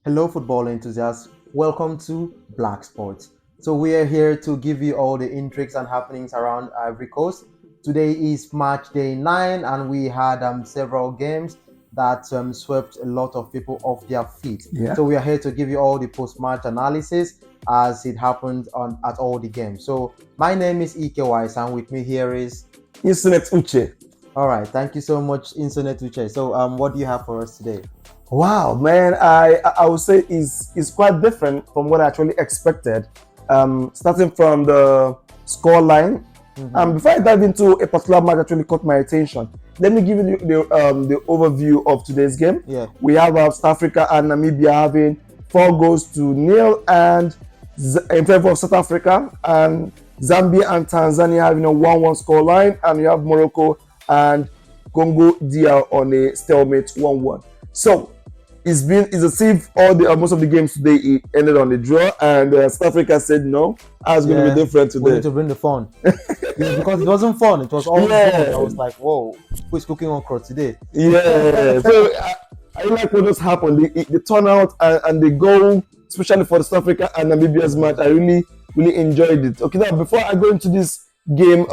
Hello, football enthusiasts. Welcome to Blaqsport. So we are here to give you all the intrigues and happenings around Ivory Coast. Today is match day 9, and we had several games that swept a lot of people off their feet. Yeah. So we are here to give you all the post-match analysis as it happened at all the games. So my name is Ike Wise, and with me here is Insonet Uche. all right. Thank you so much, Insonet Uche. So what do you have for us today? Wow, man, I would say is quite different from what I actually expected. Starting from the score line. Before I dive into a particular match that actually caught my attention, let me give you the overview of today's game. Yeah. We have South Africa and Namibia having 4-0, and in favor of South Africa, and Zambia and Tanzania having a 1-1 score line, and you have Morocco and Congo DR on a stalemate 1-1. So it's as if most of the games today it ended on a draw, and South Africa said no, it's going to be different today. We need to bring the fun. Because it wasn't fun. It was all fun. I was like, whoa, who's cooking on crowd today? Yeah. So I like what just happened. The turnout and the goal, especially for the South Africa and Namibia's match, I really enjoyed it. Okay, now before I go into this game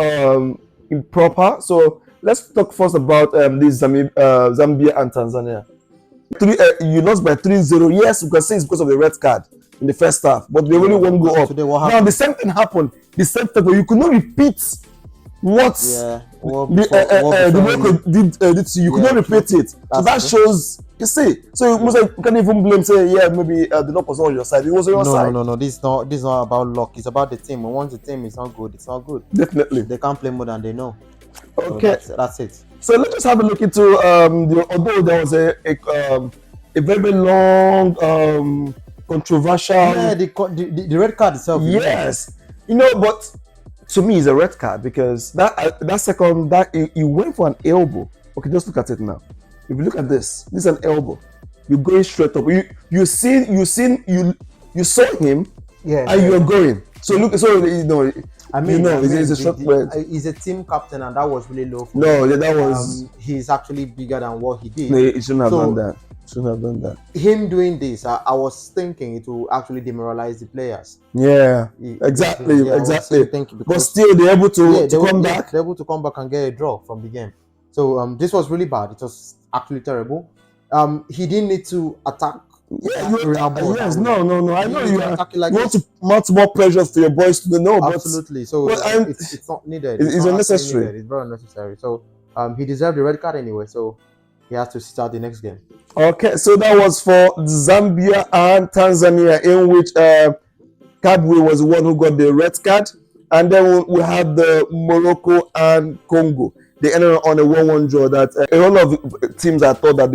in proper, so let's talk first about this Zambia and Tanzania. You lost by 3-0. Yes, we can say it's because of the red card in the first half, but they only won't go up. Today, what now the same thing happened. The same thing, but you could not repeat what the Morocco did to you. You could not repeat it. So that shows. You see, so you can't even blame. Say, yeah, maybe the luck was on your side. It was on your side. No. This is not about luck. It's about the team. And once the team is not good, it's not good. Definitely, they can't play more than they know. Okay, so that's it. So let's just have a look into although there was a very long controversial. Yeah, the red card itself. Yes, but to me it's a red card because that second he went for an elbow. Okay, just look at it now. If you look at this is an elbow. You're going straight up. You saw him. Yeah, and you're going. So look, I mean, it's a short word. He's a team captain, and that was really low. That was. He's actually bigger than what he did. No, he shouldn't have done that. Shouldn't have done that. Him doing this, I was thinking it will actually demoralize the players. Yeah, exactly. But still, they're able to come back. They're able to come back and get a draw from the game. So this was really bad. It was actually terrible. He didn't need to attack. Yeah, yes, no. I know you want to mount more pressure for your boys to know, but absolutely. So it's not needed. It's unnecessary. It's very unnecessary. So he deserved the red card anyway. So he has to start the next game. Okay, so that was for Zambia and Tanzania, in which Kabwe was the one who got the red card, and then we had the Morocco and Congo. They ended on a 1-1 draw. That a lot of teams I thought that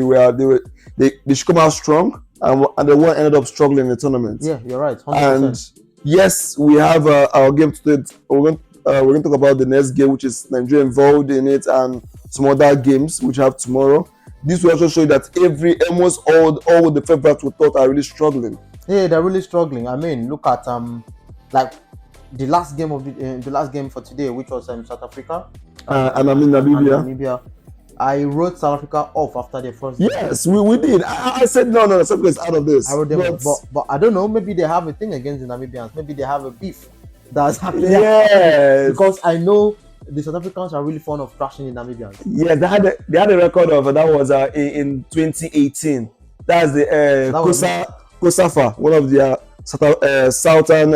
they should come out strong, and the one ended up struggling in the tournament. Yeah, you're right. 100%. And yes, we have our game today. We're going to talk about the next game, which is Nigeria involved in it, and some other games which we have tomorrow. This will also show you that almost all the favorites we thought are really struggling. Yeah, they're really struggling. I mean, look at like the last game for today, which was South Africa. And I mean Namibia. I wrote South Africa off after the first game. Yes, we did. I said no, South Africa is out of this. I wrote them off, but I don't know. Maybe they have a thing against the Namibians. Maybe they have a beef that's happening. Yes, because I know the South Africans are really fond of trashing the Namibians. Yeah, they had a record of that was in 2018. That's the Kosafa, one of their Southern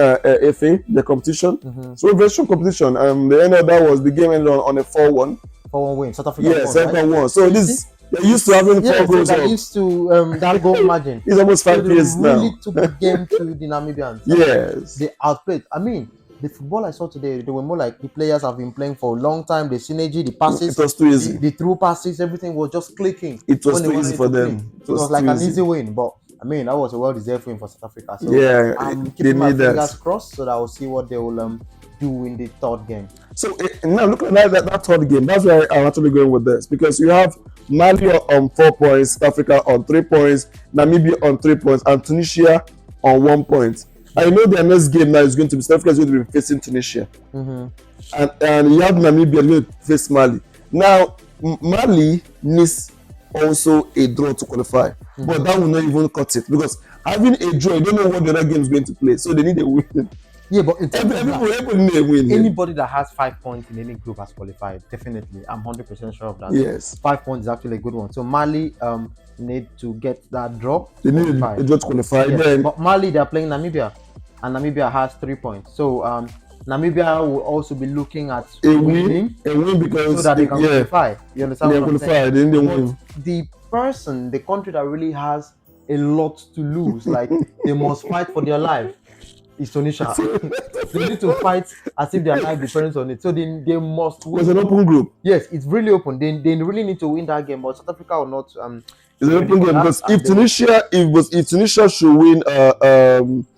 FA, the competition. So a very strong competition. The end of that was the game ended on a 4-1. 4-1 win. South Africa. Yeah, 7-1. So this they're used to having 4 goals. They're used to that goal margin. It's almost 5 years now. They really took the game to the Namibians. Yes. They outplayed. I mean, the football I saw today, they were more like the players have been playing for a long time. The synergy, the passes, it was too easy. The through passes, everything was just clicking. It was too easy for them. It was like an easy win, but I mean that was a well-deserved win for South Africa. So yeah, I'm keeping my fingers crossed so that I'll see what they will do in the third game. So now look at that third game. That's where I'm actually going with this, because you have Mali on 4 points, South Africa on 3 points, Namibia on 3 points, and Tunisia on 1 point. I know their next game now is going to be South Africa is going to be facing Tunisia, and you have Namibia going to face Mali. Now Mali needs also a draw to qualify, but that will not even cut it, because having a draw, you don't know what the other game is going to play, so they need a win. Yeah, but in terms of that, Everybody need a win. anybody that has 5 points in any group has qualified. Definitely, I'm 100% sure of that. Yes, 5 points is actually a good one. So Mali need to get that draw. they need a draw to qualify. Yes. Then, But Mali, they're playing Namibia, and Namibia has 3 points. So Namibia will also be looking at winning because so that they can qualify. You understand what I'm saying? Then they win. The country that really has a lot to lose, like they must fight for their life, is Tunisia. They need to fight as if their life depends on it. So they must win. It's an open group. Yes, it's really open. They really need to win that game, but South Africa will not. It's an open game because if Tunisia should win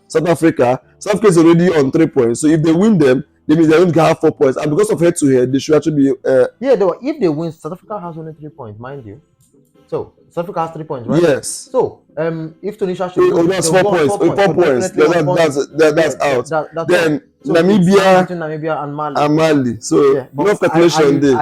South Africa is already on 3 points. So if they win them, they mean they don't have 4 points. And because of head to head, they should actually be if they win, South Africa has only 3 points, mind you. So South Africa has 3 points, right? Yes. So if Tunisia should win, that's 4 points. 4 points. That's out. Then so Namibia between Namibia and Mali. So no calculation there.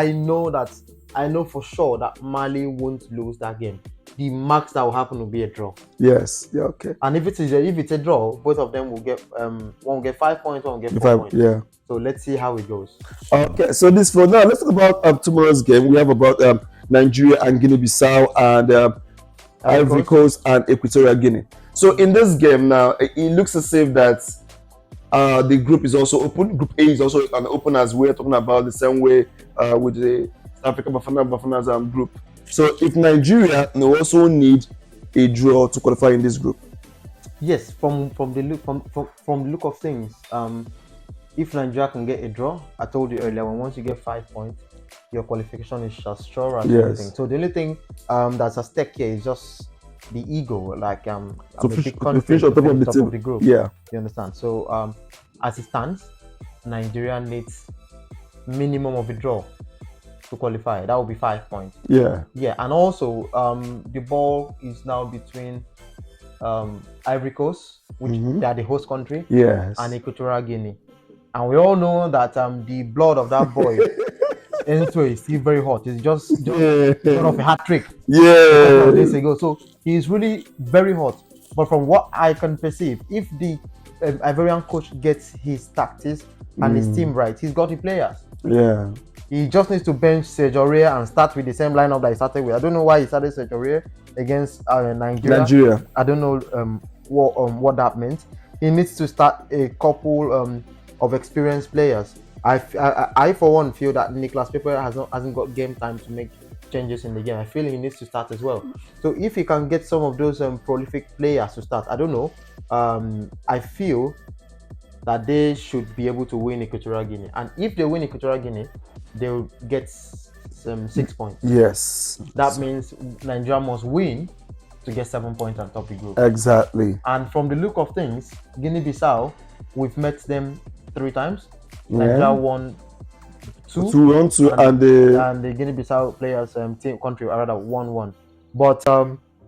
I know for sure that Mali won't lose that game. The max that will happen will be a draw. Yes. Yeah. Okay. And if it's a draw, both of them will get one will get 5 points, one will get 4 points. Yeah. So let's see how it goes. Okay. So this for now. Let's talk about tomorrow's game. We have about Nigeria and Guinea-Bissau and Ivory Coast and Equatorial Guinea. So in this game now, it looks as if that the group is also open. Group A is also open as we're talking about the same way with the South Africa Bafana group. So if Nigeria will also need a draw to qualify in this group. Yes, from the look of things, if Nigeria can get a draw, I told you earlier, once you get 5 points, your qualification is as sure as anything. So the only thing that's at stake here is just the ego. Like I'm a big country on top of the group. Yeah, you understand. So as it stands, Nigeria needs minimum of a draw to qualify. That will be 5 points. Yeah. And also the ball is now between Ivory Coast, which they are the host country, and Equatorial Guinea. And we all know that the blood of that boy is still very hot. It's just sort of a hat trick. Yeah. Days ago. So he's really very hot. But from what I can perceive, if the Ivorian coach gets his tactics and his team right, he's got the players. Yeah. He just needs to bench Sergio Aurier and start with the same lineup that he started with. I don't know why he started Sergio Aurier against Nigeria. I don't know what that meant. He needs to start a couple of experienced players. I for one feel that Nicolas Pepe hasn't got game time to make changes in the game. I feel he needs to start as well. So if he can get some of those prolific players to start, I don't know. I feel that they should be able to win Equatorial Guinea, and if they win Equatorial Guinea, they will get 6 points. Yes. That means Nigeria must win to get 7 points on top of the group. Exactly. And from the look of things, Guinea-Bissau, we've met them 3 times. Nigeria won 2. And the Guinea-Bissau players country rather 1-1. But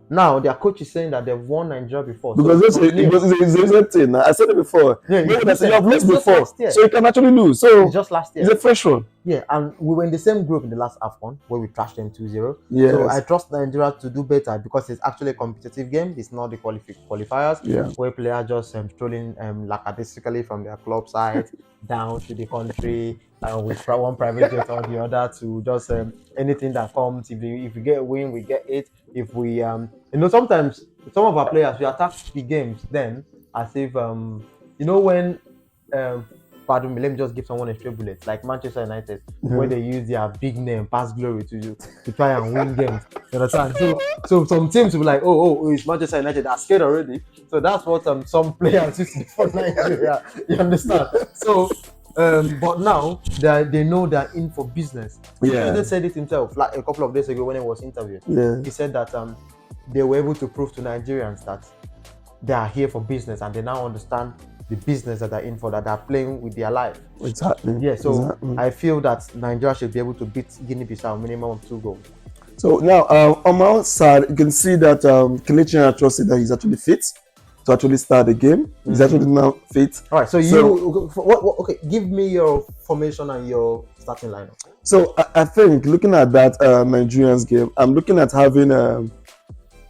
now their coach is saying that they've won Nigeria before. Because it's a thing. I said it before. Yeah, you have lost before, so you can actually lose. So it's just last year. It's a fresh one. Yeah, and we were in the same group in the last AFCON where we trashed them 2-0. Yes. So I trust Nigeria to do better because it's actually a competitive game. It's not the qualifiers where players just strolling lackadaisically from their club side down to the country with one private jet or the other to just anything that comes. If we get a win, we get it. If we sometimes some of our players we attack the games then as if when pardon me, let me just give someone a straight bullet, like Manchester United, where they use their big name, past glory to try and win games. You understand? So some teams will be like, oh, it's Manchester United, they're scared already. So that's what some players used to do for Nigeria. You understand? So but now they know they're in for business. Yeah. He said it himself like a couple of days ago when he was interviewed. Yeah. He said that they were able to prove to Nigerians that they are here for business and they now understand the business that they're in for, that they're playing with their life. Exactly. Yeah, so I feel that Nigeria should be able to beat Guinea-Bissau minimum of 2 goals. So now on my side, you can see that Kelechi Iheanacho said that he's actually fit to actually start the game. He's actually now fit. All right, so okay, give me your formation and your starting lineup. So I think looking at that Nigerians game, I'm looking at having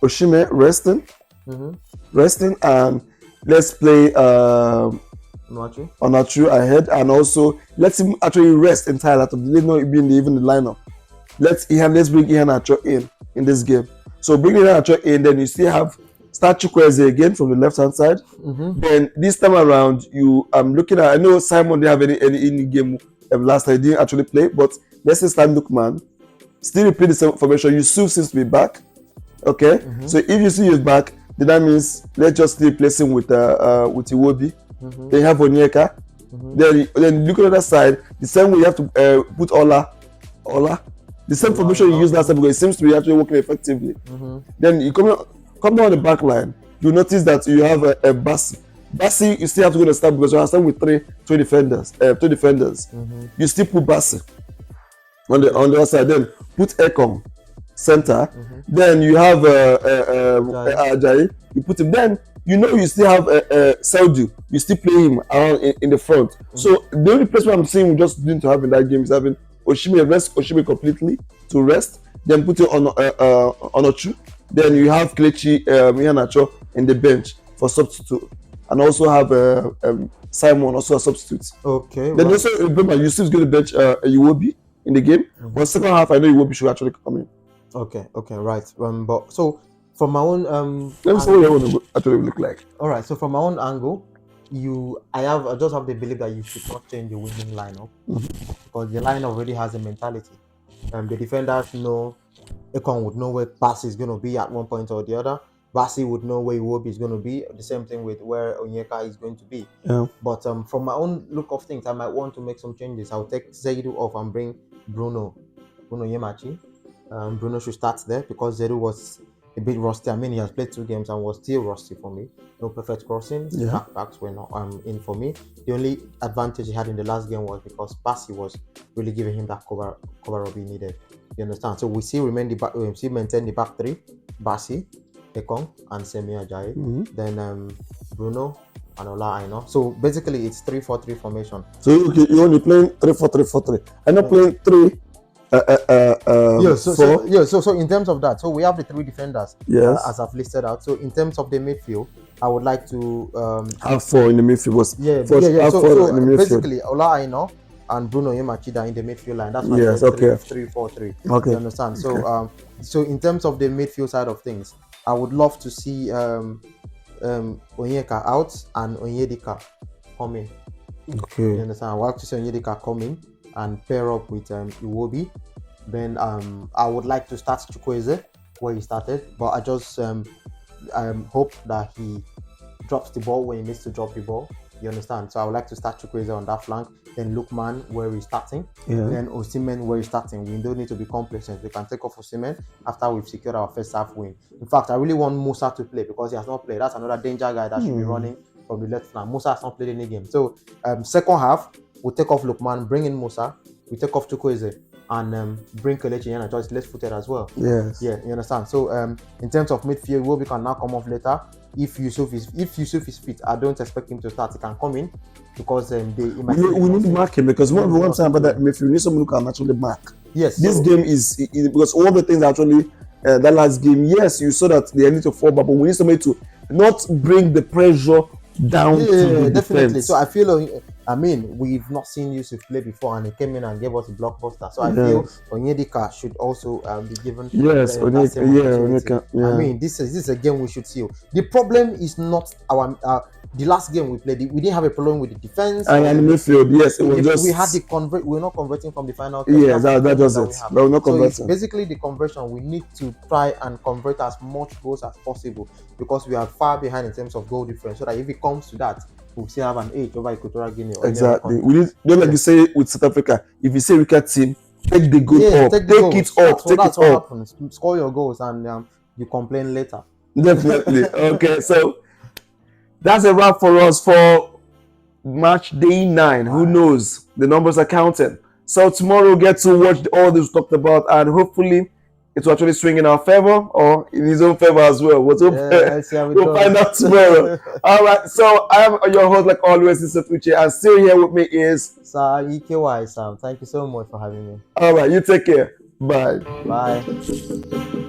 Osimhen resting. resting, and let's play Onachu ahead, and also let him actually rest entirely out of the not even the lineup. Let's bring Ihan Acho in this game. So bring Ihan Acho in, then you still have start Chukwueze again from the left hand side. Then this time around, I'm looking at. I know Simon didn't have any in game last time. He didn't actually play, but let's say start Lookman. Still repeat the same formation. Yusuf seems to be back. Okay, so if Yusuf is back, then that means let's just replace him with Iwobi. Then you have Onyeka. Then look at the other side. The same way you have to put Ola. The same formation you used last time, because it seems to be actually working effectively. Then you come down the back line. You notice that you have a Bassi. Bassi, you still have to go to start because you are starting with two defenders. You still put Bassi on the other side. Then put Ekong center. Then you have Ajayi. You put him. Then you still have Saudu. You still play him around in the front. So the only place where I'm saying we just need to have in that game is having Oshime completely to rest. Then put it on Ochu. Then you have Kelechi Iheanacho in the bench for substitute, and also have Simon also a substitute. Okay. Then also remember Yusuf's going to bench Iwobi in the game. But second half, I know Iwobi should actually come in. Okay, right. But so from my own let me see what you want to actually look like. All right. So from my own angle, I just have the belief that you should not change the winning lineup because the line already has a mentality. The defenders know. Ekong would know where Bassi is going to be at one point or the other. Bassi would know where Iwobi is going to be. The same thing with where Onyeka is going to be. Yeah. But from my own look of things, I might want to make some changes. I'll take Zaidu off and bring Bruno Yemachi. Bruno should start there because Zaidu was a bit rusty. I mean, he has played 2 games and was still rusty for me. No perfect crossing. Backs were not in for me. The only advantage he had in the last game was because Bassi was really giving him that cover up he needed. You understand? So we still maintain the back 3: Bassi, Ekong, and Semi Ajayi. Then Bruno and Ola Aina. So basically, it's 3-4-3 formation. So you're only playing 3-4-3-4-3. I'm not playing 3. So in terms of that, so we have the 3 defenders. Yes. As I've listed out. So in terms of the midfield, I would like to have 4 in the midfield. So basically, Ola Aina and Bruno Yemachida in the midfield line. That's why 3-4-3. Okay. You understand? So so in terms of the midfield side of things, I would love to see Onyeka out and Onyedika come in. Okay. You understand? I would like to see Onyedika come in and pair up with Iwobi. Then I would like to start Chukwueze where he started, but I just hope that he drops the ball when he needs to drop the ball. You understand? So I would like to start Chukwueze on that flank, then Lookman where he's starting, then Osimhen where he's starting. We don't need to be complacent. We can take off Osimhen after we've secured our first half win. In fact, I really want Musa to play because he has not played. That's another danger guy that should be running from the left flank. Musa has not played any game. So second half, we'll take off Lookman, bring in Musa, we take off Chukwueze, and bring Kelechi Iheanacho just left-footed as well. Yes. Yeah, you understand? So in terms of midfield, Iwobi can now come off later. If Yusuf is fit, I don't expect him to start. He can come in because we need to mark him because one time about that midfield, you need someone who can actually mark. Yes. This game is because all the things actually that last game. Yes, you saw that they need to fall back, but we need somebody to not bring the pressure down to the definitely. defense. So I feel, we've not seen Yusuf play before, and he came in and gave us a blockbuster. So I feel Onyedika should also be given. Yes, Onyedika. Yeah. I mean, this is a game we should see. The problem is not the last game we played. We didn't have a problem with the defense and the midfield. Yes, it was just we had we're not converting from the final. Yes, that just it. But we're not converting. So basically the conversion. We need to try and convert as much goals as possible because we are far behind in terms of goal difference. So that if it comes to that, we'll still have an edge over Equatorial Guinea. Exactly. We need, like you say with South Africa, if you say we can team, take the goal up, take it up, take it up. Happens. Score your goals and you complain later. Definitely. Okay, so that's a wrap for us for match day 9. Who knows? The numbers are counting. So tomorrow we'll get to watch all this we talked about, and hopefully it will actually swing in our favor or in his own favor as well. We'll find out tomorrow. All right. So I'm your host, like always, Insonet Uche, and still here with me is Sir EKY Sam. Thank you so much for having me. All right. You take care. Bye. Bye.